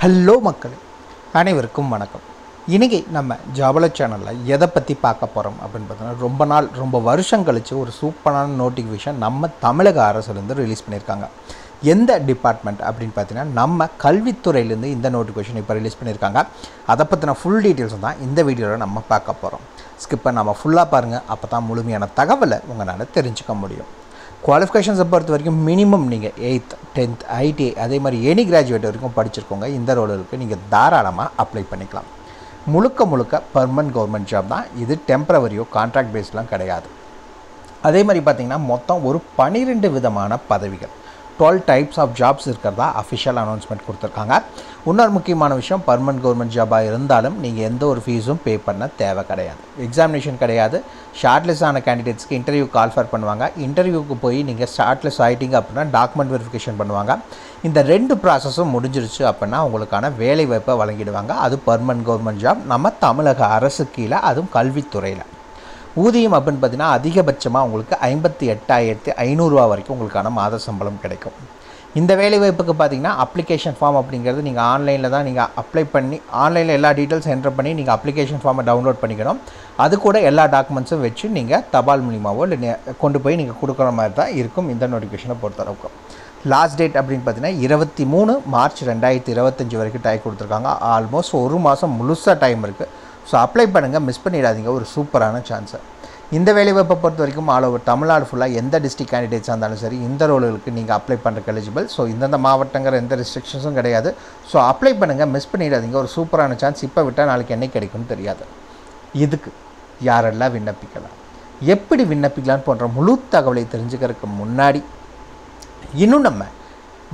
Hello மக்களே, அனைவருக்கும் வணக்கம். இன்றைக்கி நம்ம ஜாபல சேனலில் எதை பற்றி பார்க்க போகிறோம் அப்படின்னு பார்த்தோன்னா, ரொம்ப வருஷம் கழித்து ஒரு சூப்பரான நோட்டிஃபிகேஷன் நம்ம தமிழக அரசுலேருந்து ரிலீஸ் பண்ணியிருக்காங்க. எந்த டிபார்ட்மெண்ட் அப்படின்னு பார்த்தீங்கன்னா, நம்ம கல்வித்துறையிலேருந்து இந்த நோட்டிஃபிகேஷன் இப்போ ரிலீஸ் பண்ணியிருக்காங்க. அதை பற்றின ஃபுல் டீட்டெயில்ஸ் தான் இந்த வீடியோவில் நம்ம பார்க்க போகிறோம். ஸ்கிப்பை நம்ம ஃபுல்லாக பாருங்கள், அப்போ தான் முழுமையான தகவலை உங்களால் தெரிஞ்சுக்க முடியும். குவாலிஃபிகேஷன்ஸை பொறுத்த வரைக்கும் மினிமம் நீங்கள் 8th 10th ஐடிஐ அதே மாதிரி எனி கிராஜுவேட் வரைக்கும் படிச்சிருக்கோங்க. இந்த ரோலுக்கு நீங்கள் தாராளமாக அப்ளை பண்ணிக்கலாம். முழுக்க பர்மனன்ட் கவர்மெண்ட் ஜாப் தான் இது. டெம்பரவரியோ கான்ட்ராக்ட் பேஸ்லாம் கிடையாது. அதே மாதிரி பார்த்திங்கன்னா மொத்தம் ஒரு 12 விதமான பதவிகள், 12 டைப்ஸ் ஆஃப் ஜாப்ஸ் இருக்கிறதா அஃபிஷியல் அனௌன்ஸ்மெண்ட் கொடுத்துருக்காங்க. இன்னொரு முக்கியமான விஷயம், பர்மனன்ட் கவர்மெண்ட் ஜாபாக இருந்தாலும் நீங்கள் எந்த ஒரு ஃபீஸும் பே பண்ண தேவை கிடையாது. எக்ஸாமினேஷன் கிடையாது. ஷார்ட்லிஸ்ட் ஆன கேண்டிடேட்ஸ்க்கு இன்டர்வியூ கால்ஃபர் பண்ணுவாங்க. இன்டர்வியூக்கு போய் நீங்கள் ஷார்ட்லிஸ்ட் ஆகிட்டிங்க அப்படின்னா டாக்குமெண்ட் வெரிஃபிகேஷன் பண்ணுவாங்க. இந்த 2 ப்ராசஸும் முடிஞ்சிருச்சு அப்படின்னா உங்களுக்கான வேலை வாய்ப்பை வழங்கிடுவாங்க. அது பர்மனன்ட் கவர்மெண்ட் ஜாப் நம்ம தமிழக அரசு கீழே, அதுவும் கல்வித்துறையில். ஊதியம் அப்படின்னு பார்த்தீங்கன்னா அதிகபட்சமாக உங்களுக்கு 58,500 வரைக்கும் உங்களுக்கான மாத சம்பளம் கிடைக்கும். இந்த வேலைவாய்ப்புக்கு பார்த்தீங்கன்னா அப்ளிகேஷன் ஃபார்ம் அப்படிங்கிறது நீங்கள் ஆன்லைனில் தான் நீங்கள் அப்ளை பண்ணி, ஆன்லைனில் எல்லா டீட்டெயில்ஸ் என்ட்ரு பண்ணி நீங்கள் அப்ளிகேஷன் ஃபார்மை டவுன்லோட் பண்ணிக்கணும். அது கூட எல்லா டாக்குமெண்ட்ஸும் வச்சு நீங்கள் தபால் மூலியமாவோ இல்லை கொண்டு போய் நீங்கள் கொடுக்குற மாதிரி தான் இருக்கும். இந்த நோட்டிஃபிகேஷனை பொறுத்தளவுக்கு லாஸ்ட் டேட் அப்படின்னு பார்த்தீங்கன்னா 23 மார்ச் 2025 வரைக்கும் டைம் கொடுத்துருக்காங்க. ஆல்மோஸ்ட் ஒரு மாதம் முழுசாக டைம் இருக்குது. ஸோ அப்ளை பண்ணுங்கள், மிஸ் பண்ணிடாதீங்க. ஒரு சூப்பரான சான்ஸு. இந்த வேலைவாய்ப்பை பொறுத்த வரைக்கும் ஆல் ஓவர் தமிழ்நாடு ஃபுல்லாக எந்த டிஸ்ட்ரிக்ட் கேண்டிடேட்ஸாக இருந்தாலும் சரி இந்த ரோலுக்கு நீங்கள் அப்ளை பண்ணுறக்கு எலிஜிபிள். ஸோ இந்தந்த மாவட்டங்கிற எந்த ரெஸ்ட்ரிக்ஷன்ஸும் கிடையாது. ஸோ அப்ளை பண்ணுங்கள், மிஸ் பண்ணிடாதீங்க. ஒரு சூப்பரான சான்ஸ். இப்போ விட்டால் நாளைக்கு என்ன கிடைக்கும்னு தெரியாது. இதுக்கு யாரெல்லாம் விண்ணப்பிக்கலாம், எப்படி விண்ணப்பிக்கலான்னு போன்ற முழு தகவலை தெரிஞ்சுக்கிறதுக்கு முன்னாடி இன்னும் நம்ம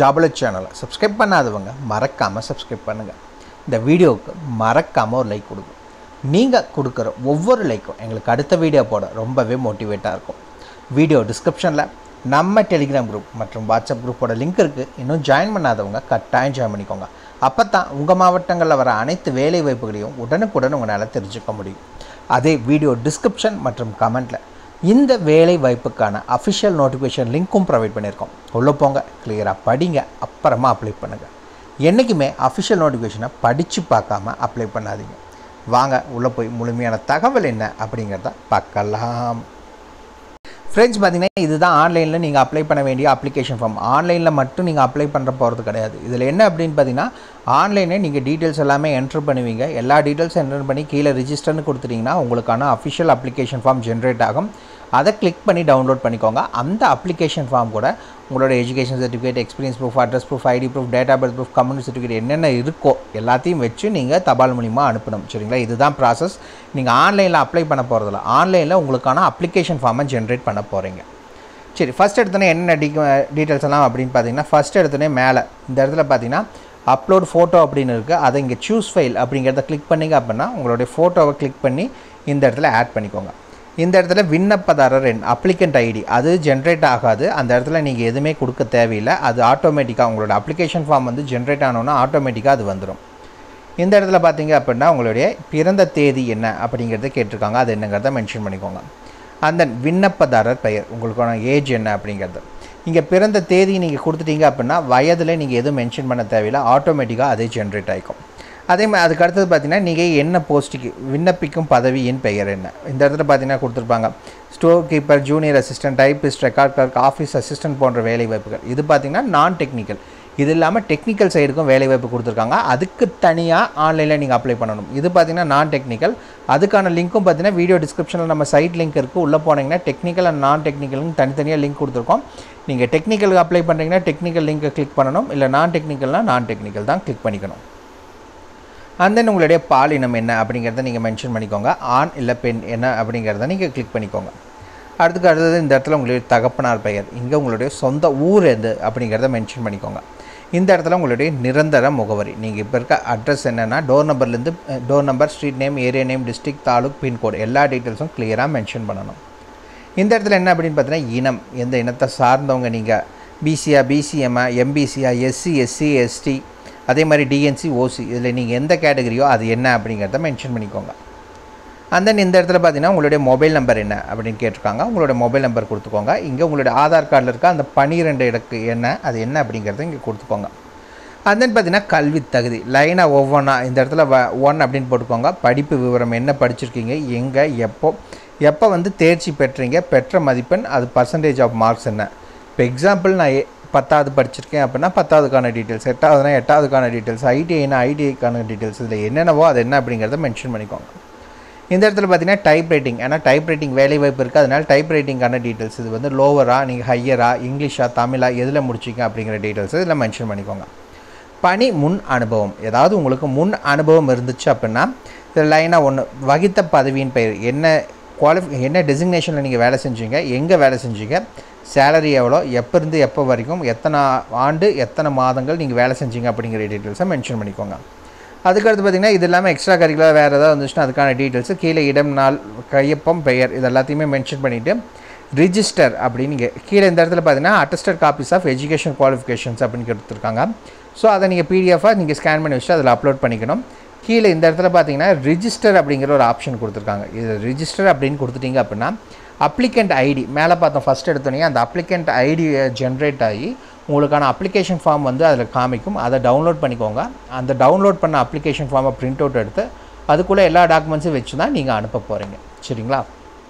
ஜாபல சேனலை சப்ஸ்கிரைப் பண்ணாதவங்க மறக்காமல் சப்ஸ்கிரைப் பண்ணுங்கள். இந்த வீடியோவுக்கு மறக்காமல் ஒரு லைக் கொடுங்க. நீங்கள் கொடுக்குற ஒவ்வொரு லைக்கும் எங்களுக்கு அடுத்த வீடியோ போட ரொம்பவே மோட்டிவேட்டாக இருக்கும். வீடியோ டிஸ்கிரிப்ஷனில் நம்ம டெலிகிராம் குரூப் மற்றும் வாட்ஸ்அப் குரூப்போட லிங்க் இருக்குது. இன்னும் ஜாயின் பண்ணாதவங்க கட்டாயம் ஜாயின் பண்ணிக்கோங்க. அப்போ தான் உங்கள் மாவட்டங்களில் வர அனைத்து வேலை வாய்ப்புகளையும் உடனுக்குடன் உங்களால் தெரிஞ்சுக்க முடியும். அதே வீடியோ டிஸ்கிரிப்ஷன் மற்றும் கமெண்ட்டில் இந்த வேலை வாய்ப்புக்கான அஃபிஷியல் நோட்டிஃபிகேஷன் லிங்க்கும் ப்ரொவைட் பண்ணியிருக்கோம். உள்ளே போங்க, கிளியராக படிங்க, அப்புறமா அப்ளை பண்ணுங்கள். என்றைக்குமே அஃபிஷியல் நோட்டிஃபிகேஷனை படித்து பார்க்காம அப்ளை பண்ணாதீங்க. வாங்க உள்ளே போய் முழுமையான தகவல் என்ன அப்படிங்கிறத பார்க்கலாம். ஃப்ரெண்ட்ஸ், பார்த்தீங்கன்னா இதுதான் ஆன்லைனில் நீங்கள் அப்ளை பண்ண வேண்டிய அப்ளிகேஷன் ஃபார்ம். ஆன்லைனில் மட்டும் நீங்கள் அப்ளை பண்ணுற போகிறது கிடையாது. இதில் என்ன அப்படின்னு பார்த்தீங்கன்னா, ஆன்லைனில் நீங்கள் டீட்டெயில்ஸ் எல்லாமே என்ட்ரு பண்ணுவீங்க. எல்லா டீட்டெயில்ஸும் என்ட்ரு பண்ணி கீழே ரிஜிஸ்டர்னு கொடுத்துட்டிங்கன்னா உங்களுக்கான அஃபிஷியல் அப்ளிகேஷன் ஃபார்ம் ஜென்ரேட் ஆகும். அதை கிளிக் பண்ணி டவுன்லோட் பண்ணிக்கோங்க. அந்த அப்ளிகேஷன் ஃபார்ம் கூட உங்களோட education certificate, experience proof, address proof, ID proof, date of birth proof, community certificate என்னென்ன இருக்கோ எல்லாத்தையும் வச்சு நீங்கள் தபால் மூலிமா அனுப்பணும். சரிங்களா? இதுதான் ப்ராசஸ். நீங்கள் ஆன்லைனில் அப்ளை பண்ண போகிறதில்ல, ஆன்லைனில் உங்களுக்கான அப்ளிகேஷன் ஃபார்மை ஜென்ரேட் பண்ண போகிறீங்க. சரி, ஃபஸ்ட் எடுத்தோன்னே என்னென்ன டீட்டெயில்ஸ் எல்லாம் அப்படின்னு பார்த்தீங்கன்னா, ஃபஸ்ட் எடுத்தோன்னே மேலே இந்த இடத்துல பார்த்தீங்கன்னா அப்லோட் ஃபோட்டோ அப்படின்னு இருக்குது. அதை இங்கே சூஸ் ஃபைல் அப்படிங்கிறத கிளிக் பண்ணிங்க அப்படின்னா உங்களுடைய ஃபோட்டோவை கிளிக் பண்ணி இந்த இடத்துல ஆட் பண்ணிக்கோங்க. இந்த இடத்துல விண்ணப்பதாரர் எண், அப்ளிகண்ட் ஐடி அது ஜென்ரேட் ஆகாது. அந்த இடத்துல நீங்கள் எதுவுமே கொடுக்க தேவையில்லை. அது ஆட்டோமேட்டிக்காக உங்களோட அப்ளிகேஷன் ஃபார்ம் வந்து ஜென்ரேட் ஆனோன்னா ஆட்டோமேட்டிக்காக அது வந்துடும். இந்த இடத்துல பார்த்தீங்க அப்படின்னா உங்களுடைய பிறந்த தேதி என்ன அப்படிங்கிறத கேட்டிருக்காங்க. அது என்னங்கிறத மென்ஷன் பண்ணிக்கோங்க. அந்த விண்ணப்பதாரர் பெயர், உங்களுக்கான ஏஜ் என்ன அப்படிங்கிறது. இங்கே பிறந்த தேதி நீங்கள் கொடுத்துட்டீங்க அப்படின்னா வயதில் நீங்கள் எதுவும் மென்ஷன் பண்ண தேவையில்லை, ஆட்டோமேட்டிக்காக அதே ஜென்ரேட் ஆகிக்கும். அதே மாதிரி அதுக்கு அடுத்தது பார்த்தீங்கன்னா நீங்கள் என்ன போஸ்ட்டுக்கு விண்ணப்பிக்கும் பதவியின் பெயர் என்ன. இந்த இடத்துல பார்த்தீங்கன்னா கொடுத்துருப்பாங்க store keeper, junior assistant, typist, record clerk, office assistant போன்ற வேலை வாய்ப்புகள். இது பார்த்தீங்கன்னா நான் டெக்னிக்கல். இது இல்லாமல் டெக்னிக்கல் சைடுக்கும் வேலை வாய்ப்பு கொடுத்துருக்காங்க. அதுக்கு தனியாக ஆன்லைனில் நீங்கள் அப்ளை பண்ணணும். இது பார்த்தீங்கன்னா நான் டெக்னிக்கல். அதுக்கான லிங்க்கும் பார்த்தீங்கன்னா வீடியோ டிஸ்கிரிப்ஷனில் நம்ம சைட் லிங்க் இருக்குது. உள்ளே போனீங்கன்னா டெக்னிக்கல் அண்ட் நான் டெக்னிக்கலுக்கு தனித்தனியாக லிங்க் கொடுத்துருக்கோம். நீங்கள் டெக்னிக்கலுக்கு அப்ளை பண்ணுறீங்கன்னா டெக்னிக்கல் லிங்க்கை கிளிக் பண்ணணும். இல்லை நான் டெக்னிக்கல்னால் நான் டெக்னிக்கல் தான் கிளிக் பண்ணிக்கணும். அண்ட் தென் உங்களுடைய பாலினம் என்ன அப்படிங்கிறத நீங்கள் மென்ஷன் பண்ணிக்கோங்க. ஆண் இல்லை பெண் என்ன அப்படிங்கிறத நீங்கள் கிளிக் பண்ணிக்கோங்க. அடுத்தது இந்த இடத்துல உங்களுடைய தகப்பனார் பெயர், இங்கே உங்களுடைய சொந்த ஊர் எது அப்படிங்கிறத மென்ஷன் பண்ணிக்கோங்க. இந்த இடத்துல உங்களுடைய நிரந்தர முகவரி, நீங்கள் இப்போ இருக்க அட்ரஸ் என்னென்னா டோர் நம்பர்லேருந்து door number, street name, area name, district, taluk, pincode எல்லா டீட்டெயில்ஸும் கிளியராக மென்ஷன் பண்ணணும். இந்த இடத்துல என்ன அப்படின்னு பார்த்தீங்கன்னா இனம், எந்த இனத்தை சார்ந்தவங்க நீங்கள், பிசியா, பிசிஎம்மா, எம்பிசியா, எஸ்சி, எஸ்சி, எஸ்டி, அதே மாதிரி டிஎன்சி, ஓசி, இதில் நீங்கள் எந்த கேட்டகரியோ அது என்ன அப்படிங்கிறத மென்ஷன் பண்ணிக்கோங்க. அண்ட் தென் இந்த இடத்துல பார்த்தீங்கன்னா உங்களுடைய மொபைல் நம்பர் என்ன அப்படின்னு கேட்டிருக்காங்க. உங்களோட மொபைல் நம்பர் கொடுத்துக்கோங்க. இங்கே உங்களுடைய ஆதார் கார்டில் இருக்க அந்த 12 இலக்கு என்ன, அது என்ன அப்படிங்கிறத இங்கே கொடுத்துக்கோங்க. அண்ட் தென் பார்த்தீங்கன்னா கல்வி தகுதி லைனாக ஒவ்வொன்றா இந்த இடத்துல 1 அப்படின்னு போட்டுக்கோங்க. படிப்பு விவரம் என்ன படிச்சிருக்கீங்க, எங்கே, எப்போ வந்து தேர்ச்சி பெற்றீங்க, பெற்ற மதிப்பெண், அது பர்சன்டேஜ் ஆஃப் மார்க்ஸ் என்ன. இப்போ எக்ஸாம்பிள் நான் 10வது படிச்சிருக்கேன் அப்படின்னா 10வதுக்கான டீட்டெயில்ஸ், 8வதுனா 8வதுக்கான டீட்டெயில்ஸ், ஐடிஐனா ஐடிஐக்கான டீட்டெயில்ஸ், இதில் என்னென்னவோ அது என்ன அப்படிங்கிறத மென்ஷன் பண்ணிக்கோங்க. இந்த இடத்துல பார்த்தீங்கன்னா டைப் ரைட்டிங், ஏன்னா டைப் ரைட்டிங் வேலை வாய்ப்பு இருக்குது, அதனால் டைப் ரைட்டிங்கான டீட்டெயில்ஸ், இது வந்து லோவரா, நீங்கள் ஹையரா, இங்கிலீஷா, தமிழா, எதில் முடிச்சிங்க அப்படிங்கிற டீட்டெயில்ஸ் இதில் மென்ஷன் பண்ணிக்கோங்க. பணி முன் அனுபவம், ஏதாவது உங்களுக்கு முன் அனுபவம் இருந்துச்சு அப்படின்னா இதில் லைனாக 1 வகித்த பதவியின் பெயர் என்ன, என்ன டெசிக்னேஷனில் நீங்கள் வேலை செஞ்சீங்க, எங்கே வேலை செஞ்சீங்க, சேலரி எவ்வளோ, எப்போ இருந்து எப்போ வரைக்கும், எத்தனை ஆண்டு எத்தனை மாதங்கள் நீங்கள் வேலை செஞ்சீங்க அப்படிங்கிற டீட்டெயில்ஸை மென்ஷன் பண்ணிக்கோங்க. அதுக்கடுத்து பார்த்திங்கன்னா இது இல்லாமல் எக்ஸ்ட்ரா கரிக்குலர் வேறு ஏதாவது வந்துச்சுன்னா அதுக்கான டீட்டெயில்ஸு கீழே இடம், நாள், கையொப்பம், பெயர் இது எல்லாத்தையுமே மென்ஷன் பண்ணிவிட்டு ரிஜிஸ்டர் அப்படின்னு கீழே இந்த இடத்துல பார்த்தீங்கன்னா attested copies of education qualifications அப்படின்னு கொடுத்துருக்காங்க. ஸோ அதை நீங்கள் பிடிஎஃபாக நீங்கள் ஸ்கேன் பண்ணி வச்சுட்டு அதில் அப்லோட் பண்ணிக்கணும். கீழே இந்த இடத்துல பார்த்தீங்கன்னா ரிஜிஸ்டர் அப்படிங்கிற ஒரு ஆப்ஷன் கொடுத்துருக்காங்க. இது ரிஜிஸ்டர் அப்படின்னு கொடுத்துட்டிங்க அப்படின்னா அப்ளிகண்ட் ஐடி மேலே பார்த்தோம் ஃபஸ்ட் எடுத்தோன்னே அந்த அப்ளிகண்ட் ஐடி ஜென்ரேட் ஆகி உங்களுக்கான அப்ளிகேஷன் ஃபார்ம் வந்து அதில் காமிக்கும். அதை டவுன்லோட் பண்ணிக்கோங்க. அந்த டவுன்லோட் பண்ண அப்ளிகேஷன் ஃபார்மை பிரிண்ட் அவுட் எடுத்து அதுக்குள்ளே எல்லா டாக்குமெண்ட்ஸும் வச்சு தான் நீங்கள் அனுப்ப போகிறீங்க. சரிங்களா?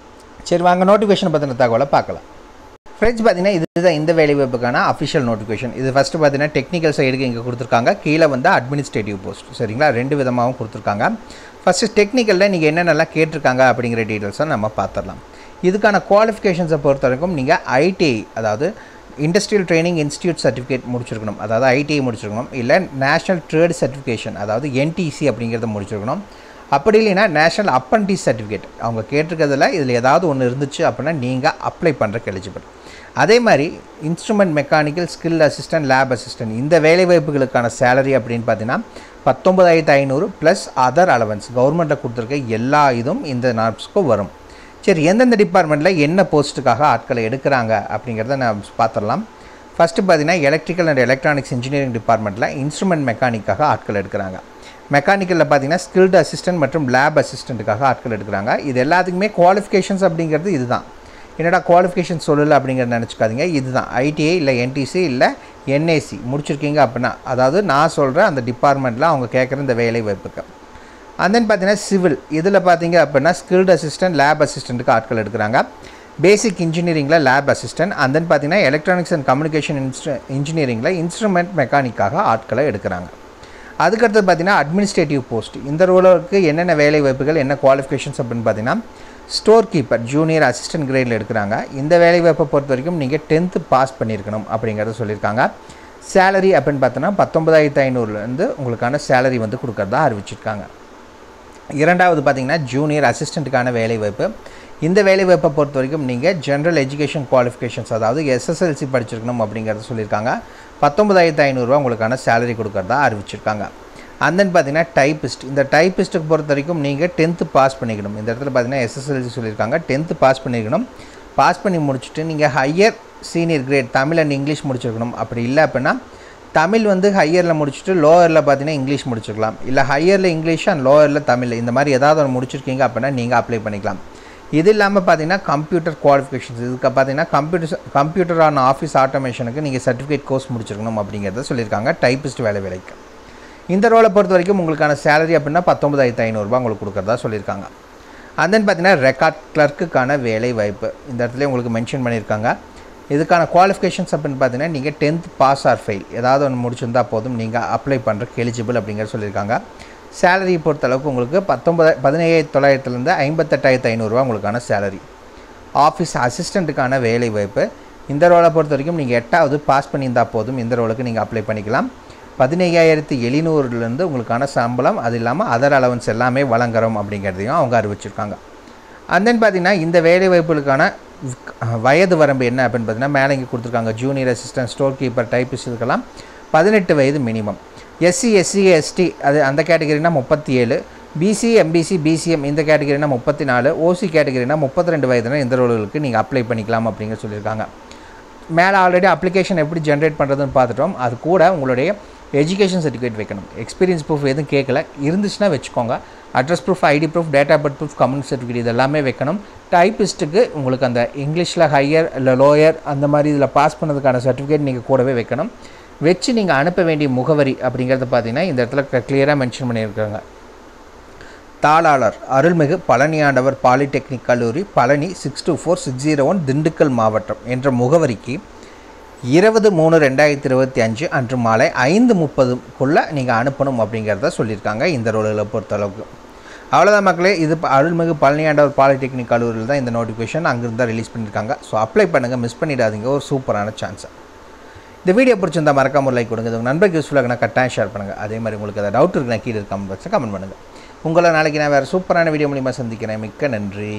சரி, வாங்க நோட்டிஃபிகேஷன் பற்றின தகவலை பார்க்கலாம். ஃப்ரெண்ட்ஸ் பார்த்தீங்கன்னா இதுதான் இந்த வேலைவாய்ப்புக்கான அஃபிஷியல் நோட்டிஃபிகேஷன். இது ஃபஸ்ட்டு பார்த்தீங்கன்னா டெக்னிக்கல் சைடுக்கு இங்கே கொடுத்துருக்காங்க, கீழே வந்து அட்மினிஸ்ட்ரேட்டிவ் போஸ்ட். சரிங்களா? 2 விதமாகவும் கொடுத்துருக்காங்க. ஃபஸ்ட்டு டெக்னிக்கலில் நீங்கள் என்னென்னலாம் கேட்டிருக்காங்க அப்படிங்கிற டீட்டெயில்ஸை நம்ம பார்த்துடலாம். இதுக்கான குவாலிஃபிகேஷன்ஸை பொறுத்த வரைக்கும் நீங்கள் ஐடிஐ, அதாவது இண்டஸ்ட்ரியல் ட்ரைனிங் இன்ஸ்டியூட் சர்டிஃபிகேட் முடிச்சிருக்கணும், அதாவது ஐடிஐ முடிச்சிருக்கணும், இல்லை நேஷ்னல் ட்ரேட் சர்டிஃபிகேஷன் அதாவது என்டிசி அப்படிங்கிறத முடிச்சிருக்கணும். அப்படி இல்லைன்னா நேஷ்னல் அப்ரண்டிஸ் சர்டிஃபிகேட் அவங்க கேட்டிருக்கிறதுல இதில் ஏதாவது ஒன்று இருந்துச்சு அப்படின்னா நீங்கள் அப்ளை பண்ணுறக்கு எலிஜிபிள். அதே மாதிரி instrument mechanical, skill assistant, lab assistant இந்த வேலைவாய்ப்புகளுக்கான சேலரி அப்படின்னு பார்த்தீங்கன்னா 19,500 ப்ளஸ் அதர் அலவன்ஸ் கவர்மெண்ட்டில் கொடுத்துருக்க எல்லா இதுவும் இந்த நார்ம்ஸ்க்கும் வரும். சரி, எந்தெந்த டிபார்ட்மெண்ட்டில் என்ன போஸ்ட்டுக்காக ஆட்களை எடுக்கிறாங்க அப்படிங்கிறத நான் பார்த்துடலாம். ஃபஸ்ட்டு பார்த்தீங்கன்னா எலக்ட்ரிக்கல் அண்ட் எலக்ட்ரானிக்ஸ் இன்ஜினியரிங் டிபார்ட்மெண்ட்டில் இன்ஸ்ட்ருமெண்ட் மெக்கானிக்காக ஆட்கள் எடுக்கிறாங்க. மெக்கானிக்கலில் பார்த்தீங்கன்னா ஸ்கில்டு அசிஸ்டன்ட் மற்றும் லேப் அசிஸ்டண்ட்டுக்காக ஆட்கள் எடுக்கிறாங்க. இது எல்லாத்துக்குமே குவாலிஃபிகேஷன்ஸ் அப்படிங்கிறது இதுதான். என்னடா குவாலிஃபிகேஷன் சொல்லலை அப்படிங்கிறத நினச்சிக்காதீங்க. இதுதான் ஐடிஐ இல்லை என்டிசி இல்லை என்ஏசி முடிச்சிருக்கீங்க அப்படின்னா, அதாவது நான் சொல்கிற அந்த டிபார்ட்மெண்ட்டில் அவங்க கேட்குற இந்த வேலை வாய்ப்புக்கு. அண்ட் தென் பார்த்தீங்கன்னா சிவில், இதில் பார்த்தீங்க அப்படின்னா ஸ்கில்டு அசிஸ்டன்ட், லேப் அசிஸ்டண்ட்டுக்கு ஆட்கள் எடுக்கிறாங்க. பேசிக் இன்ஜினியரிங்கில் லேப் அசிஸ்டன்ட், அண்ட் தென் பார்த்தீங்கன்னா எலக்ட்ரானிக்ஸ் அண்ட் கம்யூனிகேஷன் இன்ஜினியரிங்கில் இன்ஸ்ட்ருமெண்ட் மெக்கானிக்காக ஆட்களை எடுக்கிறாங்க. அதுக்கடுத்து பார்த்தீங்கன்னா அட்மினிஸ்ட்ரேட்டிவ் போஸ்ட், இந்த ரோலுக்கு என்னென்ன வேலை வாய்ப்புகள், என்ன குவாலிஃபிகேஷன்ஸ் அப்படின்னு பார்த்தீங்கன்னா ஸ்டோர் கீப்பர் ஜூனியர் அசிஸ்டன்ட் கிரேடில் எடுக்கிறாங்க. இந்த வேலை வாய்ப்பை பொறுத்த வரைக்கும் நீங்கள் 10th பாஸ் பண்ணியிருக்கணும் அப்படிங்கிறத சொல்லியிருக்காங்க. சேலரி அப்படின்னு பார்த்தோன்னா 19,500 உங்களுக்கான சேலரி வந்து கொடுக்கறதா அறிவிச்சிருக்காங்க. இரண்டாவது பார்த்தீங்கன்னா ஜூனியர் அசிஸ்டண்ட்டுக்கான வேலைவாய்ப்பு. இந்த வேலைவாய்ப்பை பொறுத்த வரைக்கும் நீங்கள் ஜென்ரல் எஜுகேஷன் குவாலிஃபிகேஷன்ஸ் அதாவது SSLC படிச்சிருக்கணும் அப்படிங்கிறத சொல்லியிருக்காங்க. 19,500 உங்களுக்கான சேலரி கொடுக்கறதா அறிவிச்சிருக்காங்க. அண்ட் தென் பார்த்தீங்கன்னா டைப்பிஸ்ட், இந்த டைப்பிஸ்ட்டுக்கு பொறுத்த வரைக்கும் நீங்கள் 10th பாஸ் பண்ணிக்கணும். இந்த இடத்துல பார்த்தீங்கன்னா SSLC சொல்லியிருக்காங்க, 10th பாஸ் பண்ணிக்கணும். பாஸ் பண்ணி முடிச்சுட்டு நீங்கள் higher senior great Tamil and English முடிச்சிருக்கணும். அப்படி இல்லை அப்படின்னா தமிழ் வந்து ஹையரில் முடிச்சுட்டு லோயரில் பார்த்தீங்கன்னா இங்கிலீஷ் முடிச்சிருக்கலாம், இல்லை ஹையரில் இங்கிலீஷ் அண்ட் லோயரில் தமிழ் இந்த மாதிரி ஏதாவது ஒன்று முடிச்சிருக்கீங்க அப்படின்னா நீங்கள் அப்ளை பண்ணிக்கலாம். இது இல்லாமல் பார்த்தீங்கன்னா கம்ப்யூட்டர் குவாலிஃபிகேஷன்ஸ், இதுக்கு பார்த்தீங்கன்னா கம்ப்யூட்டர் ஆன் ஆஃபீஸ் ஆட்டோமேஷனுக்கு நீங்கள் சர்டிஃபிகேட் கோர்ஸ் முடிச்சிருக்கணும் அப்படிங்கிறத சொல்லியிருக்காங்க டைப்பிஸ்ட் வேலைக்கு. இந்த ரோலை பொறுத்த வரைக்கும் உங்களுக்கான சேலரி அப்படின்னா 19,500 உங்களுக்கு கொடுக்குறதா சொல்லியிருக்காங்க. அண்ட் தென் பார்த்தீங்கன்னா ரெக்கார்ட் கிளர்க்குக்கான வேலை வாய்ப்பு இந்த இடத்துல உங்களுக்கு மென்ஷன் பண்ணியிருக்காங்க. இதுக்கான குவாலிஃபிகேஷன்ஸ் அப்படின்னு பார்த்தீங்கன்னா நீங்கள் 10th பாஸ் ஆர் ஃபெயில் ஏதாவது ஒன்று முடிச்சிருந்தால் போதும் நீங்கள் அப்ளை பண்ணுறதுக்கு எலிஜிபிள் அப்படிங்கிற சொல்லியிருக்காங்க. சேலரி பொறுத்தளவுக்கு உங்களுக்கு 17,900 58,500 உங்களுக்கான சேலரி. ஆஃபீஸ் அசிஸ்டண்ட்டுக்கான வேலை வாய்ப்பு இந்த ரோலை பொறுத்த வரைக்கும் நீங்கள் 8வது பாஸ் பண்ணியிருந்தால் போதும் இந்த ரோலுக்கு நீங்கள் அப்ளை பண்ணிக்கலாம். 15,700 உங்களுக்கான சம்பளம், அது இல்லாமல் அதர் அலவன்ஸ் எல்லாமே வழங்குறோம் அப்படிங்கிறதையும் அவங்க அறிவிச்சிருக்காங்க. அண்ட் தென் பார்த்தீங்கன்னா இந்த வேலை வாய்ப்புகளுக்கான வயது வரம்பு என்ன அப்படின்னு பார்த்தீங்கன்னா மேலே இங்கே கொடுத்துருக்காங்க. Junior assistant, store keeper, typist இதுக்கெல்லாம் 18 வயது மினிமம். SC, SC, ST அது அந்த கேட்டகரினா 37, BC, MBC, BCM இந்த கேட்டகரினா 34, OC கேட்டகரினா 32 வயதுனா இந்த ரோலுக்கு நீங்கள் அப்ளை பண்ணிக்கலாம் அப்படிங்கிற சொல்லியிருக்காங்க. மேலே ஆல்ரெடி அப்ளிகேஷன் எப்படி ஜென்ரேட் பண்ணுறதுன்னு பார்த்துட்டோம். அது கூட உங்களுடைய எஜுகேஷன் சர்டிஃபிகேட் வைக்கணும். எக்ஸ்பீரியன்ஸ் ப்ரூஃப் எதுவும் கேட்கல, இருந்துச்சுன்னா வச்சுக்கோங்க. Address proof, ID proof, date of birth proof, community certificate இது எல்லாமே வைக்கணும். டைப்பிஸ்ட்டுக்கு உங்களுக்கு அந்த இங்கிலீஷில் ஹையர் இல்லை லோயர் அந்த மாதிரி இதில் பாஸ் பண்ணதுக்கான சர்டிஃபிகேட் நீங்கள் கூடவே வைக்கணும். வச்சு நீங்கள் அனுப்ப வேண்டிய முகவரி அப்படிங்கிறத பார்த்தீங்கன்னா இந்த இடத்துல கிளியராக மென்ஷன் பண்ணியிருக்காங்க. தாளாளர் அருள்மிகு பழனியாண்டவர் பாலிடெக்னிக் கல்லூரி, பழனி 624601 திண்டுக்கல் மாவட்டம் என்ற முகவரிக்கு 20/3/2025 அன்று மாலை 5:30க்குள்ளே நீங்கள் அனுப்பணும் அப்படிங்கிறத சொல்லியிருக்காங்க இந்த ரோலில் பொறுத்தளவுக்கு. அவ்வளோதான் மக்களே, இது அருள்மிகு பழனியாண்டவர் பாலிடெக்னிக் கல்லூரியில் தான் இந்த நோட்டிஃபிகேஷன் அங்கிருந்து தான் ரிலீஸ் பண்ணியிருக்காங்க. ஸோ அப்ளை பண்ணுங்கள், மிஸ் பண்ணிடாதீங்க, ஒரு சூப்பரான சான்ஸை. இந்த வீடியோ பிடிச்சிருந்தா மறக்காம ஒரு லைக் கொடுங்க. இது உங்கள் நண்பருக்கு யூஸ்ஃபுல்லாக கட்டாயம் ஷேர் பண்ணுங்கள். அதே மாதிரி உங்களுக்கு ஏதாவது டவுட் இருக்குன்னா கீழே கமெண்ட் பாக்ஸில் கமெண்ட் பண்ணுங்கள். உங்களை நாளைக்கு நான் வேறு சூப்பரான வீடியோ மூலிமா சந்திக்கிறேன். மிக்க நன்றி.